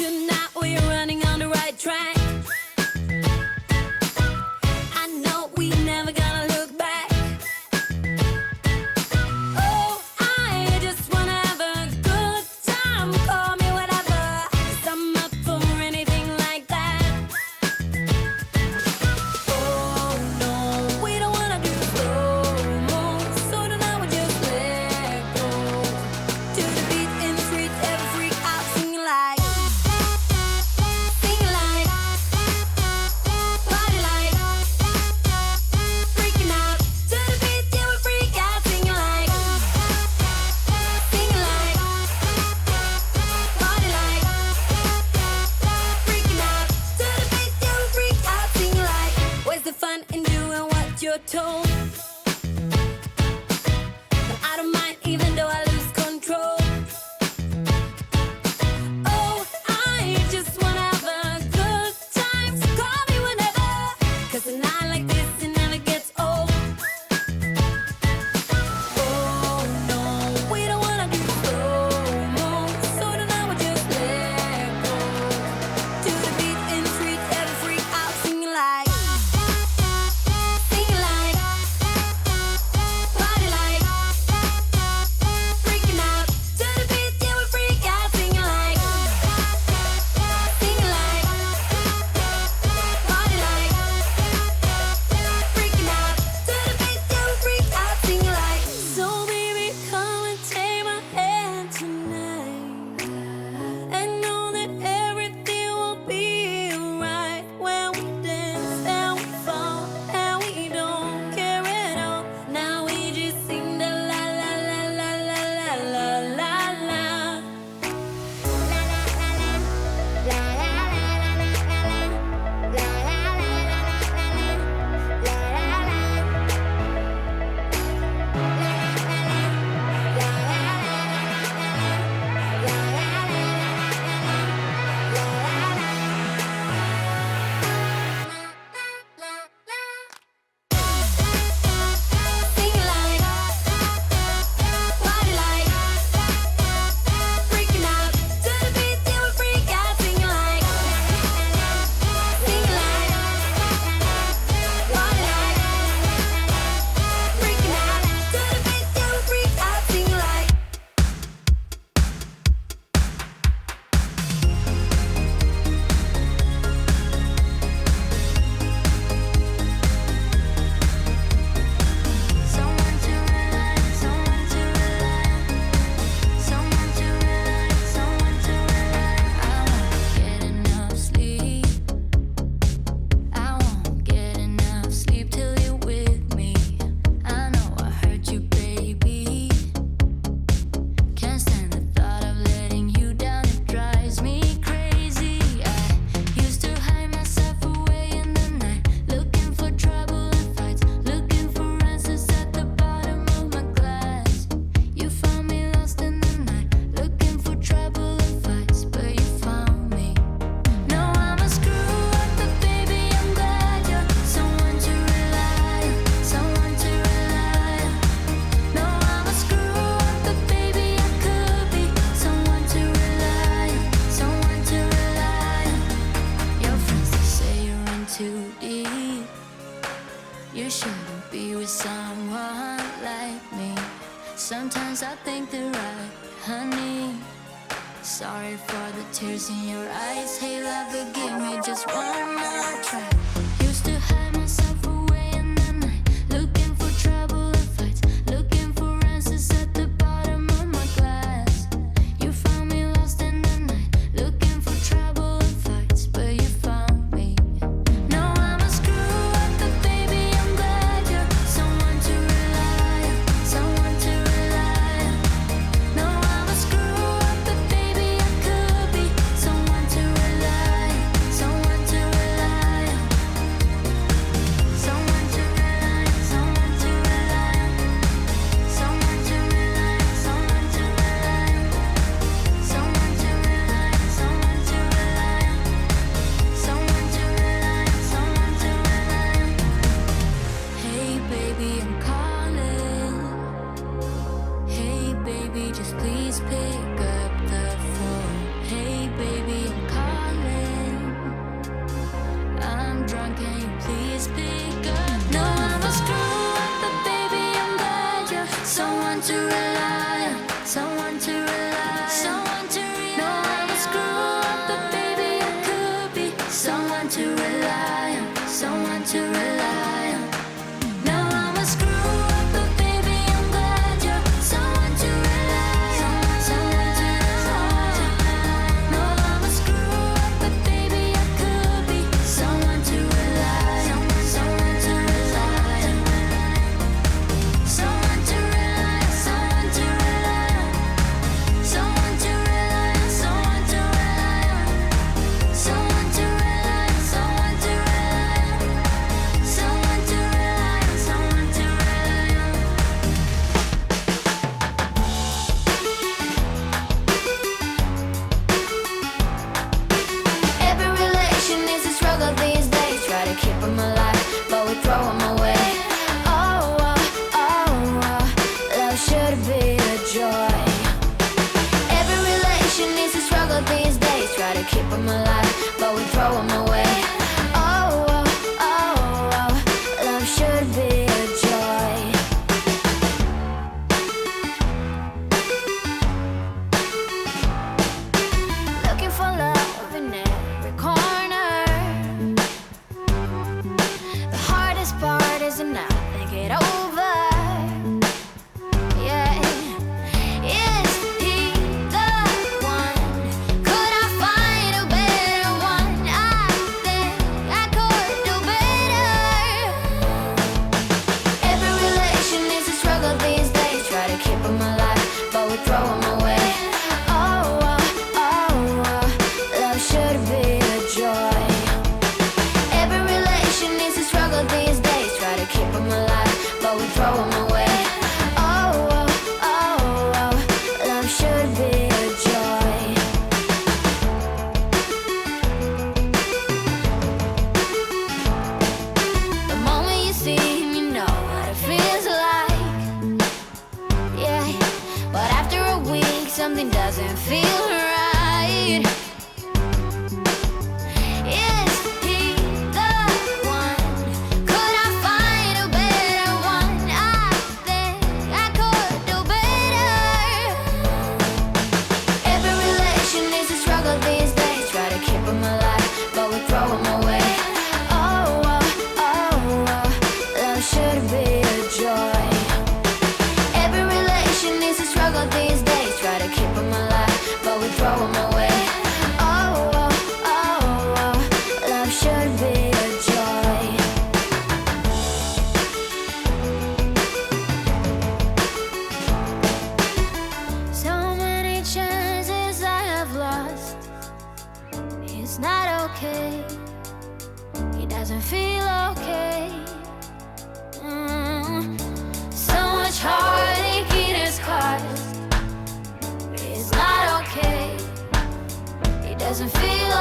Tonight we're running on the right track. I know we never gonna look back. Oh, I just wanna have a good time. Call me whatever, 'cause I'm up for anything like that. Oh no, we don't wanna do slow-mo, so tonight we just let go. To the beat in the street, every freak out singing like, party like, freaking out. To the beat, yeah, we freak out singing like, party like, freaking out. To the beat, yeah, we freak out singing like. Where's the fun in doing what you're told? But I don't mind even though I lose control. Oh, I just wanna have a good time, so call me whenever, 'cause a night like this, it never gets old. Oh no, we don't wanna do slow-mo, so tonight we just let go. To the beat in the street, every freak out singing like, party like, freaking out. To the beat, yeah, we freak out singing like, party like, freaking out. To the beat, yeah, we freak out singing like. So baby, come and take my hand tonight, and know that everything will be alright. When we dance and we fall and we don't care at all. Now we just sing the la la la la la la la la la. Sing like, party like, freaking out. To the beat, yeah, we freak out singing like, party like, freaking out. To the beat, yeah, we freak out singing like. Someone to rely, someone to rely, someone to rely, someone to rely. I won't get enough sleep. I won't get enough sleep till you're with me. I know I hurt you, baby. Can't stand the thought of letting you down. It drives me crazy. I used to hide myself away in the night, looking for trouble and fights, looking for answers at the bottom of my glass. You found me lost in the night, looking for trouble and fights, but you found me. No, I'm a screw up, but baby, I'm glad you're someone to rely on, someone to rely on. No, I'm a screw up, but baby, I could be someone to rely on, someone to rely on. Your friends, they say you're in too deep. You shouldn't be with someone like me. Sometimes I think they're right, honey. Sorry for the tears in your eyes. Hey, love, forgive me just one more try. Used to hide myself away in the night, looking for trouble and fights, looking for answers at the bottom of my glass. You found me lost in the night, looking for trouble and fights, but you found me. No, I'm a screw up, but baby, I'm glad you're someone to rely on, someone to rely on. No, I'm a screw up, but baby, I could be someone to rely on, someone to rely on. to rely on, someone to rely on, someone to rely on. No, I'm a screw up, but baby I could be someone to rely on, someone to rely on. No, I'm a screw up, but baby I'm glad you're someone to rely on, someone to rely on. No, I'm a screw up, but baby I could be someone to rely on, someone to rely on, someone to rely on, someone to rely on, someone to rely on, someone to rely on, someone to rely on, someone to rely on, someone to rely on, someone to rely on. Every relation is a struggle these days. Try to keep 'em alive, but we throw 'em away. Oh, oh, oh, oh, love should be a joy. Every relation is a struggle these days. Try to keep 'em alive, but we throw 'em away. Oh, oh, oh, oh, love should be a joy. Looking for love in every corner. The hardest part is to not think it over. Yeah, is he the one? Could I find a better one? I think I could do better. Every relation is a struggle these days. Try to keep 'em alive, but we throw 'em away. Oh, oh, oh, oh, love should be a joy. Every relation is a struggle these days. Try to keep 'em alive, but we throw 'em away. Oh, oh, oh, oh, love should be a joy. The moment you see him, you know what it feels like. Yeah, but after a week, something doesn't feel right. Is he the one? Could I find a better one? I think I could do better. Every relation is a struggle these days. Try to keep 'em alive, but we throw 'em away. Oh, oh, oh, oh, love should be a joy. Every relation is a struggle these days. Try to keep 'em alive, but we throw 'em away. Oh, oh, oh, oh, love should be a joy. So many chances I have lost. It's not okay. He doesn't feel okay. So much heartache it has caused. It's not okay. He doesn't feel